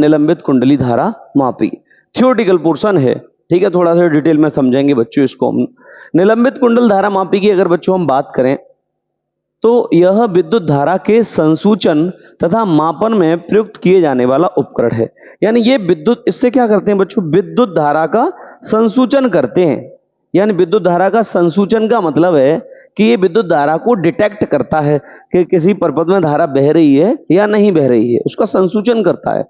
निलंबित कुंडली धारा मापी। थियोरेटिकल पोर्शन है, ठीक है, थोड़ा सा डिटेल में समझेंगे बच्चों इसको हम। निलंबित कुंडल धारा मापी की अगर बच्चों हम बात करें तो यह विद्युत धारा के संसूचन तथा मापन में प्रयुक्त किए जाने वाला उपकरण है। यानी ये विद्युत, इससे क्या करते हैं बच्चों, विद्युत धारा का संसूचन करते हैं। यानी विद्युत धारा का संसूचन का मतलब है कि ये विद्युत धारा को डिटेक्ट करता है कि किसी परपथ में धारा बह रही है या नहीं बह रही है, उसका संसूचन करता है।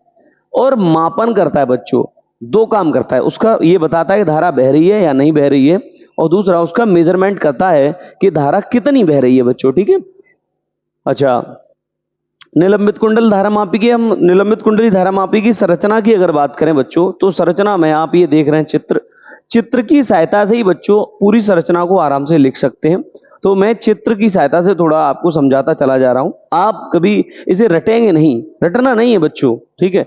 और मापन करता है बच्चों, दो काम करता है, उसका ये बताता है कि धारा बह रही है या नहीं बह रही है, और दूसरा उसका मेजरमेंट करता है कि धारा कितनी बह रही है बच्चों, ठीक है। अच्छा, निलंबित कुंडल धारा मापी की, हम निलंबित कुंडली धारा मापी की संरचना की अगर बात करें बच्चों, तो संरचना में आप ये देख रहे हैं चित्र की सहायता से ही बच्चों पूरी संरचना को आराम से लिख सकते हैं। तो मैं चित्र की सहायता से थोड़ा आपको समझाता चला जा रहा हूं, आप कभी इसे रटेंगे नहीं, रटना नहीं है बच्चों, ठीक है।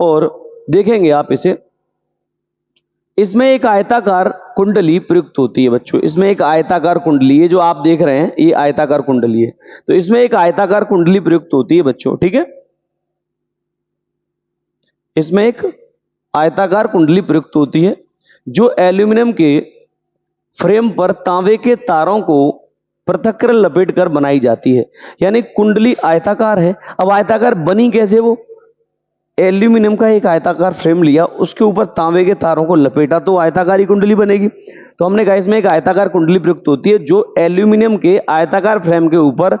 और देखेंगे आप इसे, इसमें एक आयताकार कुंडली प्रयुक्त होती है बच्चों। इसमें एक आयताकार कुंडली, ये जो आप देख रहे हैं ये आयताकार कुंडली है, तो इसमें एक आयताकार कुंडली प्रयुक्त होती है बच्चों, ठीक है। इसमें एक आयताकार कुंडली प्रयुक्त होती है जो एल्यूमिनियम के फ्रेम पर तांबे के तारों को पृथक कर लपेट कर बनाई जाती है। यानी कुंडली आयताकार है। अब आयताकार बनी कैसे, वो एल्यूमिनियम का एक आयताकार फ्रेम लिया, उसके ऊपर तांबे के तारों को लपेटा तो आयताकारी कुंडली बनेगी। तो हमने कहा इसमें एक आयताकार कुंडली प्रयुक्त होती है जो एल्यूमिनियम के आयताकार फ्रेम के ऊपर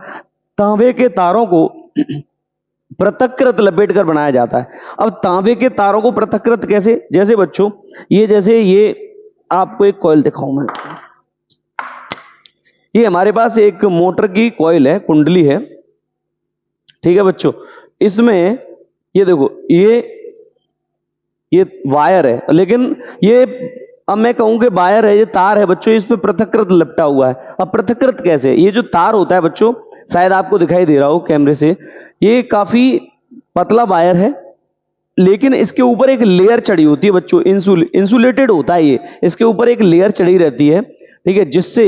तांबे के तारों को पृथक्कृत लपेट कर बनाया जाता है। अब तांबे के तारों को पृथक्कृत कैसे, जैसे बच्चों जैसे ये आपको एक कॉइल दिखाऊं मैं, ये हमारे पास एक मोटर की कॉइल है, कुंडली है, ठीक है बच्चों। इसमें ये देखो ये वायर है, लेकिन ये, अब मैं कहूं कि वायर है, ये तार है बच्चों, इस पे पृथक्कृत लपटा हुआ है। अब पृथक्कृत कैसे, ये जो तार होता है बच्चों, शायद आपको दिखाई दे रहा हो कैमरे से, ये काफी पतला वायर है, लेकिन इसके ऊपर एक लेयर चढ़ी होती है बच्चों, इंसुलेटेड होता है ये, इसके ऊपर एक लेयर चढ़ी रहती है, ठीक है, जिससे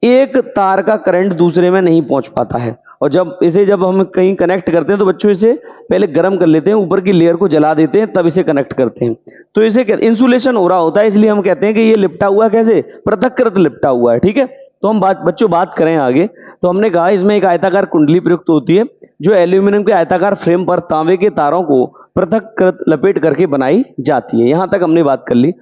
एक तार का करंट दूसरे में नहीं पहुंच पाता है। और जब हम कहीं कनेक्ट करते हैं तो बच्चों इसे पहले गर्म कर लेते हैं, ऊपर की लेयर को जला देते हैं, तब इसे कनेक्ट करते हैं। तो इसे इंसुलेशन हो रहा होता है, इसलिए हम कहते हैं कि ये लिपटा हुआ कैसे, पृथक्कृत लिपटा हुआ है, ठीक है। तो हम बच्चों बात करें आगे, तो हमने कहा इसमें एक आयताकार कुंडली प्रयुक्त होती है जो एल्यूमिनियम के आयताकार फ्रेम पर तांबे के तारों को पृथक्कृत लपेट करके बनाई जाती है। यहां तक हमने बात कर ली,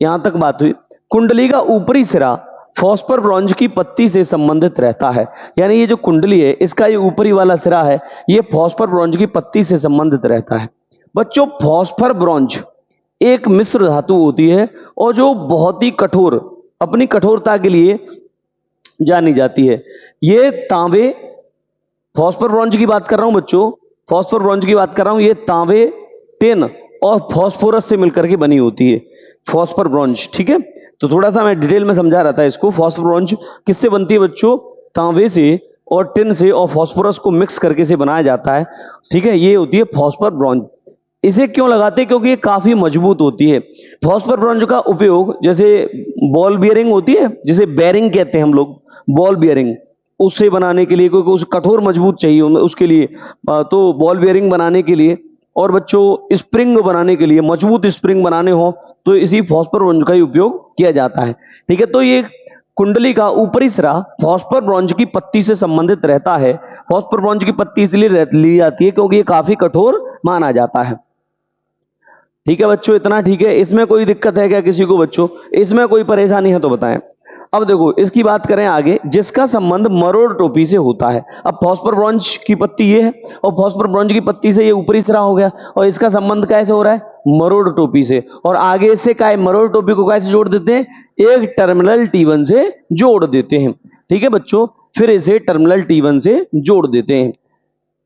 यहां तक बात हुई। कुंडली का ऊपरी सिरा फॉस्फर ब्रॉन्ज की पत्ती से संबंधित रहता है। यानी ये जो कुंडली है, इसका ये ऊपरी वाला सिरा है, ये फॉस्फर ब्रॉन्ज की पत्ती से संबंधित रहता है बच्चों। फॉस्फर ब्रॉन्ज एक मिश्र धातु होती है और जो बहुत ही कठोर, अपनी कठोरता के लिए जानी जाती है। ये तांबे, फॉस्फर ब्रॉन्ज की बात कर रहा हूं बच्चों, फॉस्फर ब्रॉन्ज की बात कर रहा हूं, ये तांबे, टिन और फॉस्फोरस से मिलकर के बनी होती है फॉस्फर ब्रॉन्ज, ठीक है। तो थोड़ा सा मैं डिटेल में समझा रहा था इसको। फॉस्फर ब्रॉन्ज किससे बनती है बच्चों, तांबे से और टिन से और फॉस्फोरस को मिक्स करके से बनाया जाता है, ठीक है। ये होती है फॉस्फर ब्रॉन्ज। इसे क्यों लगाते हैं, क्योंकि ये काफी मजबूत होती है। फॉस्फर ब्रॉन्ज का उपयोग जैसे बॉल बियरिंग होती है, जिसे बेरिंग कहते हैं हम लोग, बॉल बियरिंग, उससे बनाने के लिए, क्योंकि उसे कठोर मजबूत चाहिए उसके लिए, तो बॉल बियरिंग बनाने के लिए, और बच्चों स्प्रिंग बनाने के लिए, मजबूत स्प्रिंग बनाने हो तो इसी फॉस्फर ब्रॉन्ज का ही उपयोग किया जाता है, ठीक है। तो ये कुंडली का ऊपरी सिरा फॉस्फर ब्रॉन्ज की पत्ती से संबंधित रहता है। फॉस्फर ब्रॉन्ज की पत्ती इसलिए ली जाती है क्योंकि ये काफी कठोर माना जाता है, ठीक है बच्चों। इतना ठीक है। इसमें कोई दिक्कत है क्या किसी को बच्चों, इसमें कोई परेशानी है तो बताएं। अब देखो इसकी बात करें आगे, जिसका संबंध मरोड़ टोपी से होता है। अब फॉस्फर ब्रॉन्ज की पत्ती ये है और फॉस्फर ब्रॉन्ज की पत्ती से ये ऊपरी सिरा हो गया, और इसका संबंध कैसे हो रहा है, मरोड़ टोपी से। और आगे इससे क्या है, मरोड़ टोपी को कैसे जोड़ देते हैं, एक टर्मिनल T1 से जोड़ देते हैं, ठीक है बच्चों। फिर इसे टर्मिनल T1 से जोड़ देते हैं,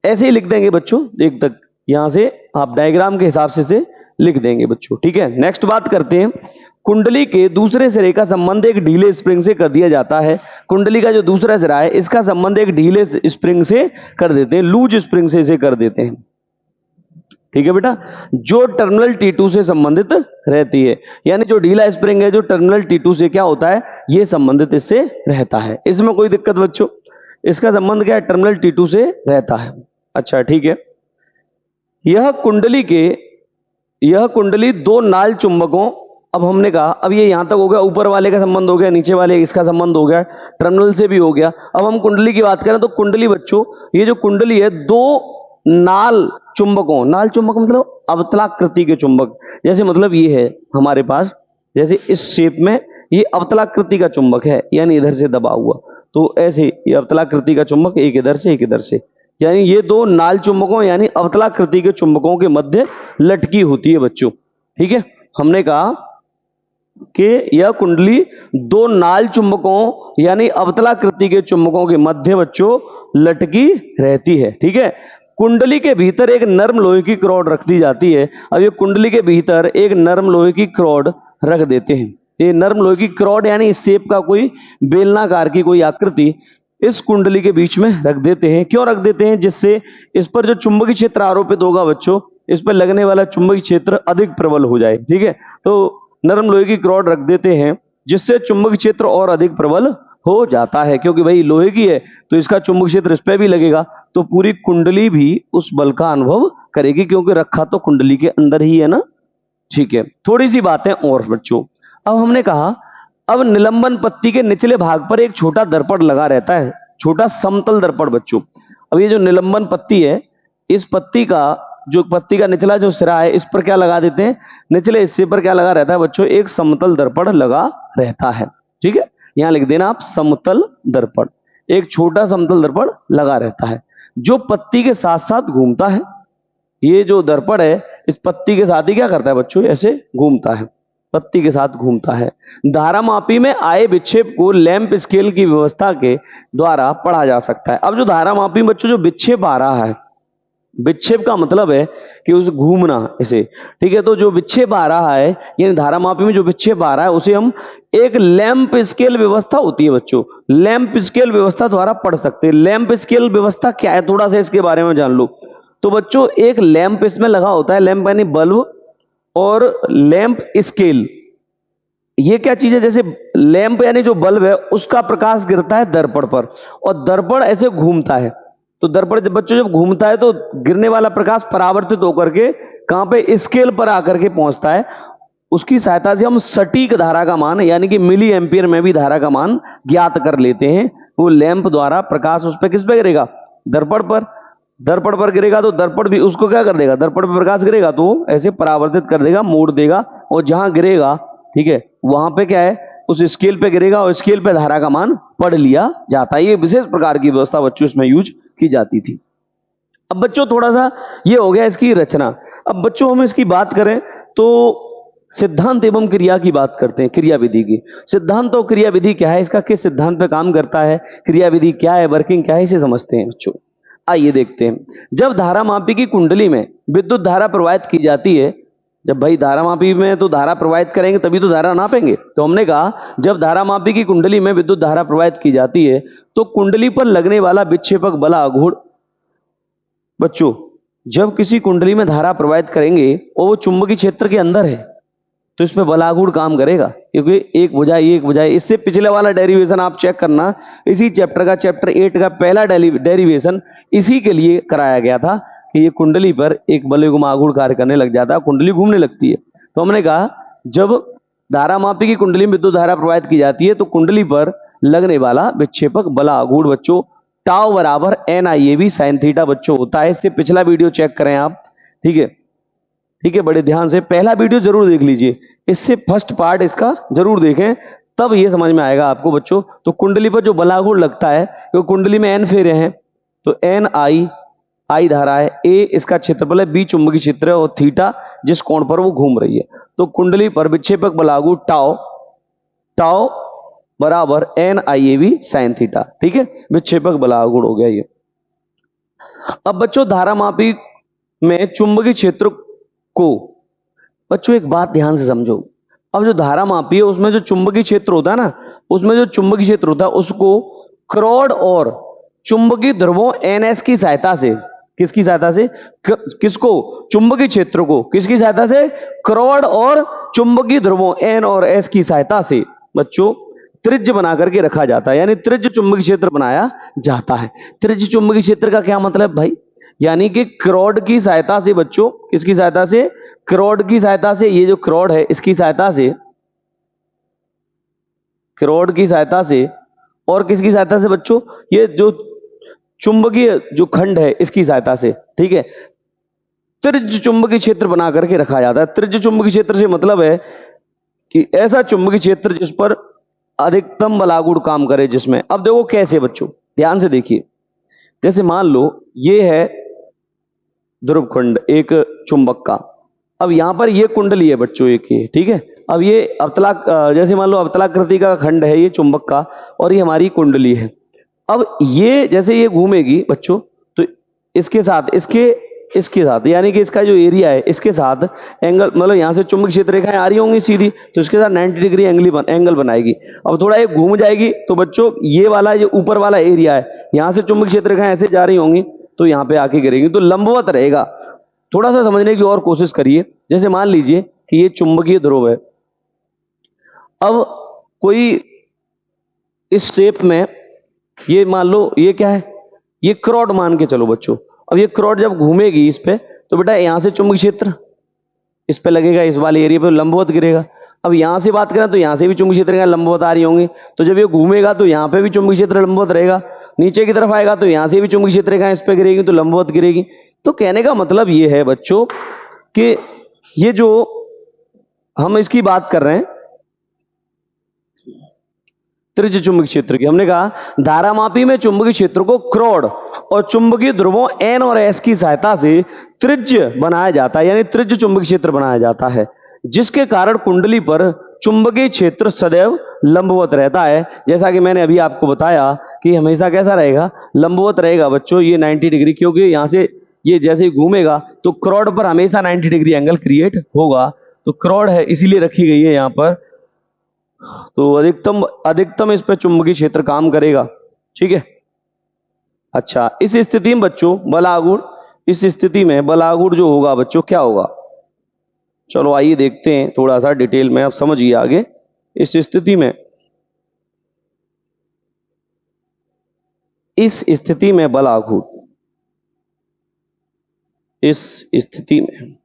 ऐसे ही लिख देंगे बच्चों, एक तक यहां से आप डायग्राम के हिसाब से लिख देंगे बच्चों, ठीक है। नेक्स्ट बात करते हैं, कुंडली के दूसरे सिरे का संबंध एक ढीले स्प्रिंग से कर दिया जाता है। कुंडली का जो दूसरा सिरा है, इसका संबंध एक ढीले स्प्रिंग से कर देते हैं, लूज स्प्रिंग से इसे कर देते हैं, ठीक है बेटा, जो टर्मिनल T2 से संबंधित रहती है। यानी जो ढीला स्प्रिंग है, जो टर्मिनल T2 से क्या होता है, ये संबंधित इससे रहता है। इसमें कोई दिक्कत बच्चों, इसका संबंध क्या है, टर्मिनल T2 से रहता है। अच्छा ठीक है, यह कुंडली दो नाल चुंबकों, अब हमने कहा अब ये यहां तक हो गया, ऊपर वाले का संबंध हो गया, नीचे वाले इसका संबंध हो गया, टर्मिनल से भी हो गया। अब हम कुंडली की बात करें तो कुंडली बच्चों, ये जो कुंडली है दो नाल चुंबकों, नाल चुंबक मतलब अवतलाकृति के चुंबक, जैसे मतलब ये है हमारे पास, जैसे इस शेप में ये अवतलाकृति का चुंबक है, यानी इधर से दबा हुआ, तो ऐसे ये अवतलाकृति का चुंबक, एक इधर से एक इधर से, यानी ये दो नाल चुंबकों यानी अवतलाकृति के चुंबकों के मध्य लटकी होती है बच्चों। ठीक है, हमने कहा कि यह कुंडली दो नाल चुंबकों यानी अवतलाकृति के चुंबकों के मध्य बच्चों लटकी रहती है। ठीक है, कुंडली के भीतर एक नर्म लोहे की रॉड रख दी जाती है। अब ये कुंडली के भीतर एक नर्म लोहे की रॉड रख देते हैं। ये नर्म लोहे की रॉड यानी इस शेप का कोई बेलनाकार की कोई आकृति इस कुंडली के बीच में रख देते हैं। क्यों रख देते हैं? जिससे इस पर जो चुंबकीय क्षेत्र आरोपित होगा बच्चों, इस पर लगने वाला चुंबकीय क्षेत्र अधिक प्रबल हो जाए। ठीक है, तो नरम लोहे की रॉड रख देते हैं जिससे चुंबकीय क्षेत्र और अधिक प्रबल हो जाता है, क्योंकि भाई लोहे की है तो इसका चुंबकीय क्षेत्र इस पे भी लगेगा, तो पूरी कुंडली भी उस बल का अनुभव करेगी, क्योंकि रखा तो कुंडली के अंदर ही है ना। ठीक है, थोड़ी सी बातें और बच्चों। अब हमने कहा अब निलंबन पत्ती के निचले भाग पर एक छोटा दर्पण लगा रहता है, छोटा समतल दर्पण बच्चों। अब ये जो निलंबन पत्ती है, इस पत्ती का निचला जो सिरा है, इस पर क्या लगा देते हैं? निचले हिस्से पर क्या लगा रहता है बच्चों? एक समतल दर्पण लगा रहता है। ठीक है, यहां लिख देना आप समतल दर्पण, एक छोटा समतल दर्पण लगा रहता है जो पत्ती के साथ साथ घूमता है। ये जो दर्पण है इस पत्ती के साथ ही क्या करता है बच्चों? ऐसे घूमता है, पत्ती के साथ घूमता है। धारामापी में आए विक्षेप को लैंप स्केल की व्यवस्था के द्वारा पढ़ा जा सकता है। अब जो धारामापी बच्चों जो विक्षेप आ रहा है, विक्षेप का मतलब है कि उसे घूमना ऐसे। ठीक है, तो जो विक्षेप आ रहा है यानी धारामापी में जो विक्षेप आ रहा है उसे हम एक लैंप स्केल व्यवस्था होती है बच्चों, लैंप स्केल व्यवस्था द्वारा पढ़ सकते हैं। लैंप स्केल व्यवस्था क्या है, थोड़ा सा इसके बारे में जान लो। तो बच्चों एक लैंप इसमें लगा होता है, लैंप यानी बल्ब, और लैंप स्केल ये क्या चीज है? जैसे लैंप यानी जो बल्ब है उसका प्रकाश गिरता है दर्पण पर, और दर्पण ऐसे घूमता है। तो दर्पण जब बच्चों जब घूमता है तो गिरने वाला प्रकाश परावर्तित होकर के कहां पे? स्केल पर आकर के पहुंचता है। उसकी सहायता से हम सटीक धारा का मान यानी कि मिली एम्पियर में भी धारा का मान ज्ञात कर लेते हैं। वो लैंप द्वारा प्रकाश उस पर किस पे गिरेगा? दर्पण पर। दर्पण पर गिरेगा तो दर्पण भी उसको क्या कर देगा? दर्पण पर प्रकाश गिरेगा तो ऐसे परावर्तित कर देगा, मोड़ देगा, और जहां गिरेगा ठीक है वहां पे क्या है? उस स्केल पे गिरेगा और स्केल पे धारा का मान पढ़ लिया जाता है। ये विशेष प्रकार की व्यवस्था बच्चों इसमें यूज की जाती थी। अब बच्चों थोड़ा सा ये हो गया इसकी रचना। अब बच्चों हम इसकी बात करें तो सिद्धांत एवं क्रिया की बात करते हैं, क्रिया विधि की। सिद्धांत और क्रिया विधि क्या है, इसका किस सिद्धांत पे काम करता है, क्रिया विधि क्या है, वर्किंग क्या है, इसे समझते हैं बच्चों। आइए देखते हैं। जब धारामापी की कुंडली में विद्युत धारा प्रवाहित की जाती है, जब भाई धारामापी में तो धारा प्रवाहित करेंगे तभी तो धारा नापेंगे, तो हमने कहा जब धारामापी की कुंडली में विद्युत धारा प्रवाहित की जाती है तो कुंडली पर लगने वाला विक्षेपक बल आघूर्ण बच्चों, जब किसी कुंडली में धारा प्रवाहित करेंगे और वो चुंबकीय क्षेत्र के अंदर है तो इसमें बल आघूर्ण काम करेगा, क्योंकि एक भुजाई। इससे पिछले वाला डेरिवेशन आप चेक करना, इसी चैप्टर का चैप्टर 8 का पहला डेरिवेशन इसी के लिए कराया गया था कि ये कुंडली पर एक बलयुग्म आघूर्ण कार्य करने लग जाता है, कुंडली घूमने लगती है। तो हमने कहा जब धारामापी की कुंडली में विद्युत धारा प्रवाहित की जाती है तो कुंडली पर लगने वाला विक्षेपक बल आघूर्ण बच्चों टाउ बराबर NIAB sin थीटा बच्चों होता है। इससे पिछला वीडियो चेक करें आप। ठीक है, ठीक है, बड़े ध्यान से पहला वीडियो जरूर देख लीजिए, इससे फर्स्ट पार्ट इसका जरूर देखें, तब ये समझ में आएगा आपको बच्चों। तो कुंडली पर जो बल आघूर्ण लगता है, क्योंकि कुंडली में N फेरे हैं तो NI धारा है, A इसका क्षेत्रफल है, B चुंबकीय क्षेत्र है, और थीटा जिस कोण पर वो घूम रही है। तो कुंडली पर विक्षेपक बल आघूर्ण टाउ बराबर NIAB sin थीटा। ठीक है, विक्षेपक बल आघूर्ण हो गया ये। अब बच्चों धारामापी में चुंबकीय क्षेत्र को बच्चों एक बात ध्यान से समझो। अब जो धारामापी है उसमें जो चुंबकीय क्षेत्र होता है ना, उसमें जो चुंबकीय क्षेत्र होता है उसको रॉड और चुंबकीय ध्रुवों NS की सहायता से, किसकी सहायता से? किसको? चुंबकीय क्षेत्र को किसकी सहायता से? रॉड और चुंबकीय ध्रुवों N और S की सहायता से बच्चों त्रिज्य बना करके रखा जाता है, यानी त्रिज्य चुंबकीय क्षेत्र बनाया जाता है। त्रिज्य चुंबकीय क्षेत्र का क्या मतलब भाई? यानी कि क्रॉड की सहायता से बच्चों, किसकी सहायता से? क्रॉड की सहायता से, ये जो क्रॉड है इसकी सहायता से, क्रॉड की सहायता से, और किसकी सहायता से बच्चों? ये जो चुंबकीय जो खंड है इसकी सहायता से, ठीक है, त्रिज्य चुंबकीय क्षेत्र बना करके रखा जाता है। त्रिज्य चुंबकीय क्षेत्र से मतलब है कि ऐसा चुंबकीय क्षेत्र जिस पर अधिकतम बलागुण काम करे, जिसमें, अब देखो कैसे बच्चों, ध्यान से देखिए, जैसे मान लो ये है ध्रुवखंड एक चुंबक का, अब यहां पर ये कुंडली है बच्चों एक, ये ठीक है, अब ये अवतला, जैसे मान लो अवतलाकृति का खंड है ये चुंबक का, और ये हमारी कुंडली है। अब ये जैसे ये घूमेगी बच्चों, तो इसके साथ इसके साथ, यानी कि इसका जो एरिया है इसके साथ एंगल, मतलब यहां से चुंबकीय क्षेत्र रेखाएं आ रही होंगी सीधी, तो इसके साथ 90 डिग्री एंगल बनाएगी। अब थोड़ा ये घूम जाएगी तो बच्चों ये वाला, ये ऊपर वाला एरिया है, यहां से चुंबकीय क्षेत्र रेखाएं ऐसे जा रही होंगी तो यहां पे आके गिरेगी, तो लंबवत रहेगा। थोड़ा सा समझने की और कोशिश करिए। जैसे मान लीजिए कि ये चुंबकीय ध्रुव है, अब कोई इस शेप में, ये मान लो ये क्या है, ये क्रॉड मान के चलो बच्चों। अब ये क्रॉड जब घूमेगी इस पे, तो बेटा यहां से चुंबकीय क्षेत्र इस पे लगेगा, इस वाले एरिया पे लंबवत गिरेगा। अब यहां से बात करें तो यहां से भी चुंबकीय क्षेत्र लंबवत आ रही होंगी, तो जब ये घूमेगा तो यहां पे भी चुंबकीय क्षेत्र लंबवत रहेगा, नीचे की तरफ आएगा तो यहां से भी चुंबकीय क्षेत्र रेखा इस पे गिरेगी तो लंबवत गिरेगी। तो कहने का मतलब ये है बच्चों कि ये जो हम इसकी बात कर रहे हैं त्रिज्य चुंबकीय क्षेत्र की, हमने कहा धारामापी में चुंबकीय क्षेत्र को क्रॉड और चुंबकीय ध्रुवों एन और एस की सहायता से त्रिज्य बनाया जाता है, यानी त्रिज्य चुंबकीय क्षेत्र बनाया जाता है, जिसके कारण कुंडली पर चुंबकीय क्षेत्र सदैव लंबवत रहता है। जैसा कि मैंने अभी आपको बताया कि हमेशा कैसा रहेगा, लंबवत रहेगा बच्चों, ये 90 डिग्री, क्योंकि यहां से ये जैसे ही घूमेगा तो क्रॉड पर हमेशा 90 डिग्री एंगल क्रिएट होगा, तो क्रॉड है इसीलिए रखी गई है यहां पर, तो अधिकतम इस पे चुंबकीय क्षेत्र काम करेगा, ठीक है। अच्छा, इस स्थिति में बच्चों बलागुण, इस स्थिति में बलागुण जो होगा बच्चों क्या होगा, चलो आइए देखते हैं थोड़ा सा डिटेल में, आप समझिए आगे। इस स्थिति में, इस स्थिति में बलागुण, इस स्थिति में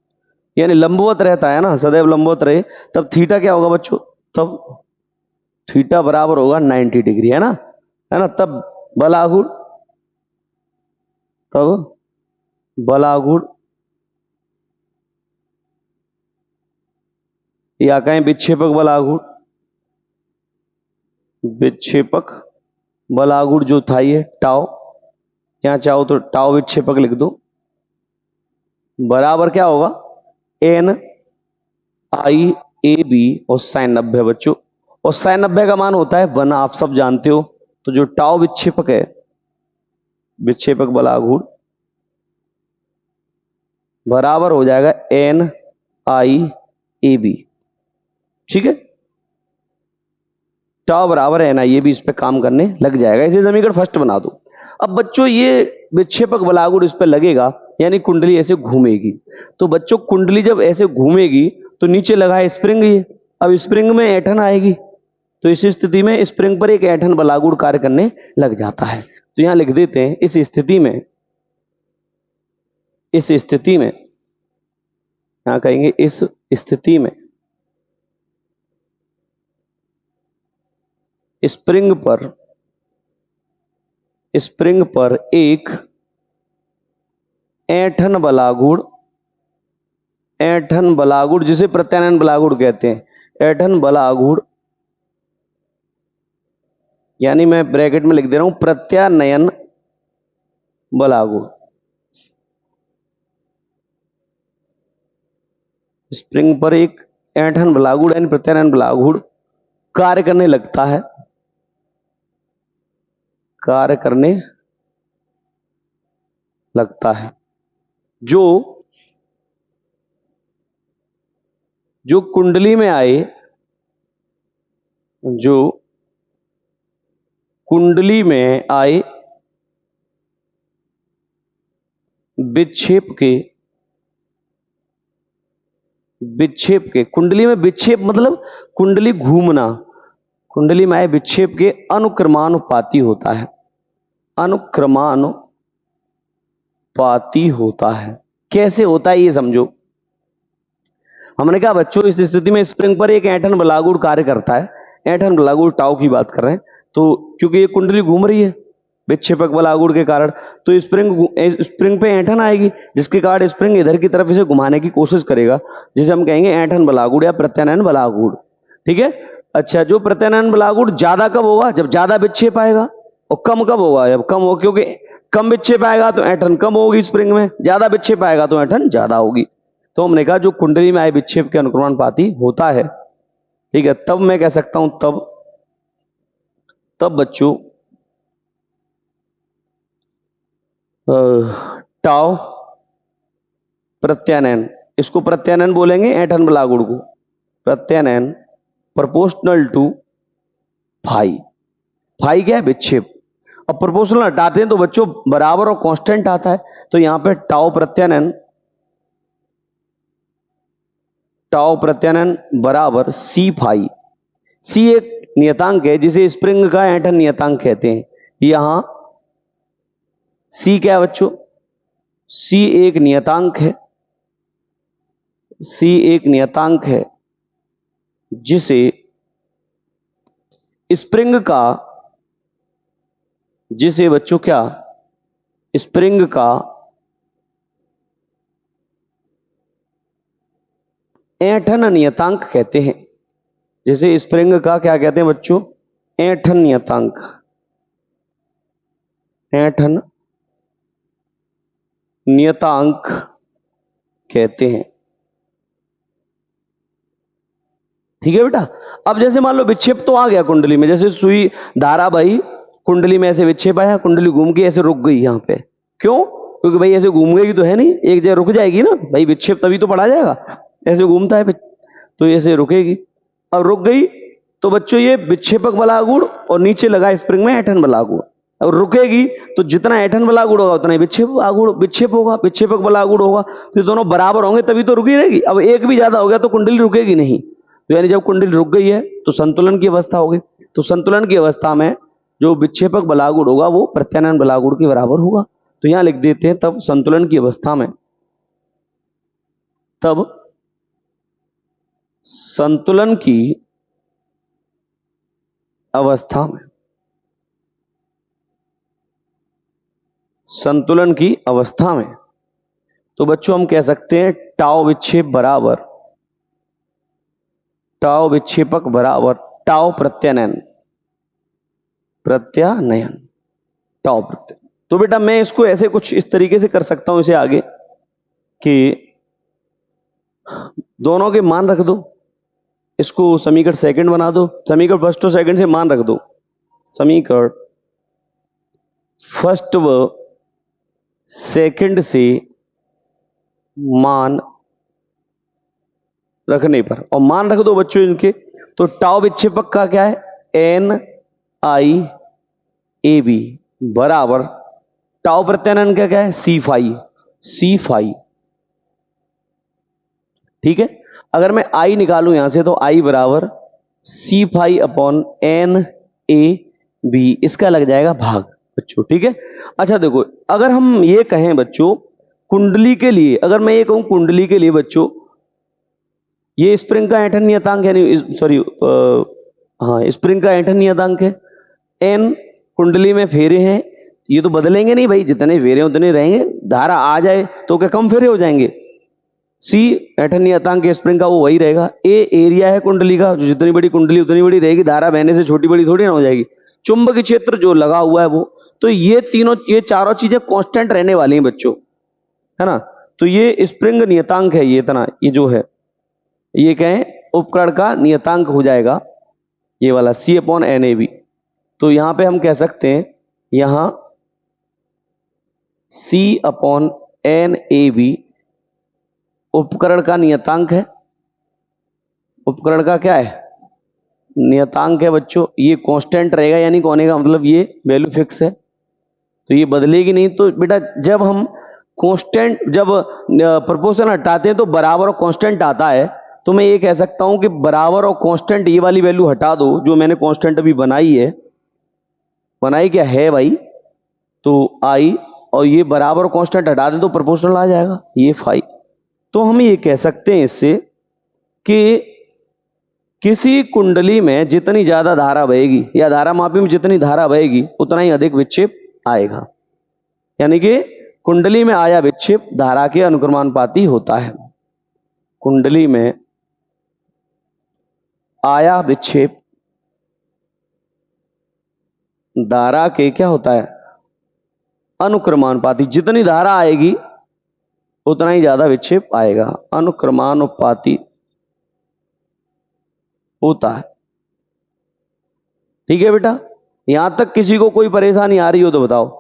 यानी लंबवत रहता है ना, सदैव लंबवत रहे, तब थीटा क्या होगा बच्चों, तब थीटा बराबर होगा 90 डिग्री, है ना, तब बलागुण, तब बलागुण या कहें विक्षेपक बलागुण, विक्षेपक बलागुण जो था ये टाउ, यहां चाहो तो टाउ विक्षेपक लिख दो, बराबर क्या होगा एन आई ए बी और साइन 90 बच्चों, और साइन 90 का मान होता है 1, आप सब जानते हो। तो जो टाउ विक्षेपक है, विक्षेपक बलागुण बराबर हो जाएगा एन आई ए बी, ठीक है, टाउ बराबर एन आई ए बी, इस पे काम करने लग जाएगा। इसे समीकरण फर्स्ट बना दो। अब बच्चों ये विक्षेपक बलागुण इस पे लगेगा, यानी कुंडली ऐसे घूमेगी, तो बच्चों कुंडली जब ऐसे घूमेगी तो नीचे लगा है स्प्रिंग, ये अब स्प्रिंग में ऐंठन आएगी, तो इस स्थिति में स्प्रिंग पर एक ऐंठन बलागुण कार्य करने लग जाता है। तो यहां लिख देते हैं इस स्थिति में, इस स्थिति में यहां कहेंगे इस स्थिति में स्प्रिंग पर एक ऐंठन बलागुण जिसे प्रत्यानयन बलागुण कहते हैं, ऐंठन बलागुण, यानी मैं ब्रैकेट में लिख दे रहा हूं प्रत्यानयन बलागुण, स्प्रिंग पर एक ऐंठन बलागुण यानी प्रत्यानयन बलागुण कार्य करने लगता है, कार्य करने लगता है, जो कुंडली में आए, जो कुंडली में आए विक्षेप के कुंडली में विक्षेप मतलब कुंडली घूमना, कुंडली में आए विक्षेप के अनुक्रमानुपाती होता है, अनुक्रमानुपाती पाती होता है। कैसे होता है ये समझो। हमने कहा बच्चों इस स्थिति में स्प्रिंग पर एक ऐंठन बलागुड़ कार्य करता है। ऐंठन बलागुड़ टाउ की बात कर रहे हैं, तो क्योंकि ये कुंडली घूम रही है विक्षेपक बलागुड़ के कारण, तो स्प्रिंग पे ऐंठन आएगी, जिसके कारण स्प्रिंग इधर की तरफ इसे घुमाने की कोशिश करेगा, जिसे हम कहेंगे ऐंठन बलागुड़ या प्रत्यानयन बलागुड़। ठीक है। अच्छा, जो प्रत्यानयन बलागुड़ ज्यादा कब होगा? जब ज्यादा विक्षेप आएगा। और कम कब होगा? जब कम हो, क्योंकि कम विक्षेप आएगा तो ऐंठन कम होगी स्प्रिंग में, ज्यादा विक्षेप आएगा तो ऐंठन ज्यादा होगी। तो हमने कहा जो कुंडली में आए विक्षेप के अनुक्रमणपाती होता है, ठीक है, तब मैं कह सकता हूं तब बच्चों टाउ प्रत्यानयन, इसको प्रत्यानयन बोलेंगे ऐंठन बलागुड़ को, प्रत्यानयन प्रोपोर्शनल टू फाई। फाई क्या है? विक्षेप। अब प्रोपोर्शनल हटाते हैं तो बच्चों बराबर और कांस्टेंट आता है, तो यहां पे टाउ प्रत्यानयन बराबर सी फाई। सी एक नियतांक है जिसे स्प्रिंग का ऐंठन नियतांक कहते हैं। यहां सी क्या है बच्चों? सी एक नियतांक है, सी एक नियतांक है जिसे स्प्रिंग का, जिसे बच्चों क्या, स्प्रिंग का ऐंठन नियतांक कहते हैं। जैसे स्प्रिंग का क्या कहते हैं बच्चों? ऐंठन नियतांक, ऐंठन नियतांक कहते हैं। ठीक है बेटा। अब जैसे मान लो विक्षेप तो आ गया कुंडली में, जैसे सुई धारा भाई कुंडली में ऐसे विक्षेप आया, कुंडली घूम के ऐसे रुक गई यहां पे। क्यों? क्योंकि भाई ऐसे घूमेगी तो है नहीं, एक जगह रुक जाएगी ना भाई, विक्षेप तभी तो पड़ा जाएगा, ऐसे घूमता है तो ऐसे रुकेगी। अब रुक गई तो बच्चों ये विक्षेपक बलागुड़ और नीचे लगा स्प्रिंग में ऐंठन बलागुड़। अब रुकेगी तो जितना ऐंठन बलागुड़ होगा उतना ही विक्षेप होगा, विक्षेपक बलागुड़ होगा, तो ये दोनों बराबर होंगे तभी तो रुकी रहेगी। अब एक भी ज्यादा हो गया तो कुंडली रुकेगी नहीं। तो यानी जब कुंडली रुक गई है तो संतुलन की अवस्था होगी। तो संतुलन की अवस्था में जो विक्षेपक बलागुड़ होगा वो प्रत्यानयन बलागुड़ के बराबर होगा। तो यहां लिख देते हैं तब संतुलन की अवस्था में, तब संतुलन की अवस्था में, संतुलन की अवस्था में तो बच्चों हम कह सकते हैं टाउ विक्षेप बराबर, टाउ विक्षेपक बराबर टाउ प्रत्यानयन, प्रत्यानयन टाउ प्रत्यानयन। तो बेटा मैं इसको ऐसे कुछ इस तरीके से कर सकता हूं इसे आगे कि दोनों के मान रख दो, इसको समीकरण सेकंड बना दो, समीकरण फर्स्ट और सेकंड से मान रख दो, समीकरण फर्स्ट व सेकंड से मान रखने पर, और मान रख दो बच्चों इनके, तो टाउ विक्षेपक का क्या है? एन आई ए बी बराबर टाउ प्रत्यानयन का क्या है? सी फाई। ठीक है। अगर मैं आई निकालूं यहां से तो आई बराबर C phi upon N A B, इसका लग जाएगा भाग बच्चों। ठीक है। अच्छा देखो, अगर हम ये कहें बच्चों कुंडली के लिए, अगर मैं ये कहूं कुंडली के लिए बच्चों, ये स्प्रिंग का ऐंठन नियतांक यानी सॉरी हाँ स्प्रिंग का ऐंठन नियतांक है, एन कुंडली में फेरे हैं, ये तो बदलेंगे नहीं भाई, जितने फेरे उतने रहेंगे, धारा आ जाए तो क्या कम फेरे हो जाएंगे। सी ऐंठन नियतांक स्प्रिंग का वो वही रहेगा। ए एरिया है कुंडली का, जो जितनी बड़ी कुंडली उतनी बड़ी रहेगी, धारा बहने से छोटी बड़ी थोड़ी ना हो जाएगी। चुंबकीय क्षेत्र जो लगा हुआ है वो, तो ये चारों चीजें कांस्टेंट रहने वाली हैं बच्चों, है ना। तो ये स्प्रिंग नियतांक है, ये इतना, ये जो है ये कहें उपकरण का नियतांक हो जाएगा ये वाला सी अपॉन एन ए बी। तो यहां पे हम कह सकते हैं यहां सी अपॉन एन ए बी उपकरण का नियतांक है, उपकरण का क्या है? नियतांक है बच्चों। ये कांस्टेंट रहेगा, यानी कोने का मतलब ये वैल्यू फिक्स है, तो ये बदलेगी नहीं। तो बेटा जब हम कांस्टेंट, जब प्रोपोर्शन हटाते हैं तो बराबर और कांस्टेंट आता है, तो मैं ये कह सकता हूं कि बराबर और कांस्टेंट ये वाली वैल्यू हटा दो जो मैंने कांस्टेंट अभी बनाई है। बनाई क्या है भाई? तो आई और ये बराबर कांस्टेंट हटा दें तो प्रोपोर्शनल आ जाएगा, ये 5। तो हम ये कह सकते हैं इससे कि किसी कुंडली में जितनी ज्यादा धारा बहेगी या धारा मापी में जितनी धारा बहेगी उतना ही अधिक विक्षेप आएगा, यानी कि कुंडली में आया विक्षेप धारा के अनुक्रमानुपाती होता है। कुंडली में आया विक्षेप धारा के क्या होता है, अनुक्रमानुपाती। जितनी धारा आएगी उतना ही ज्यादा विक्षेप आएगा, अनुक्रमानुपाती होता है। ठीक है बेटा, यहां तक किसी को कोई परेशानी आ रही हो तो बताओ।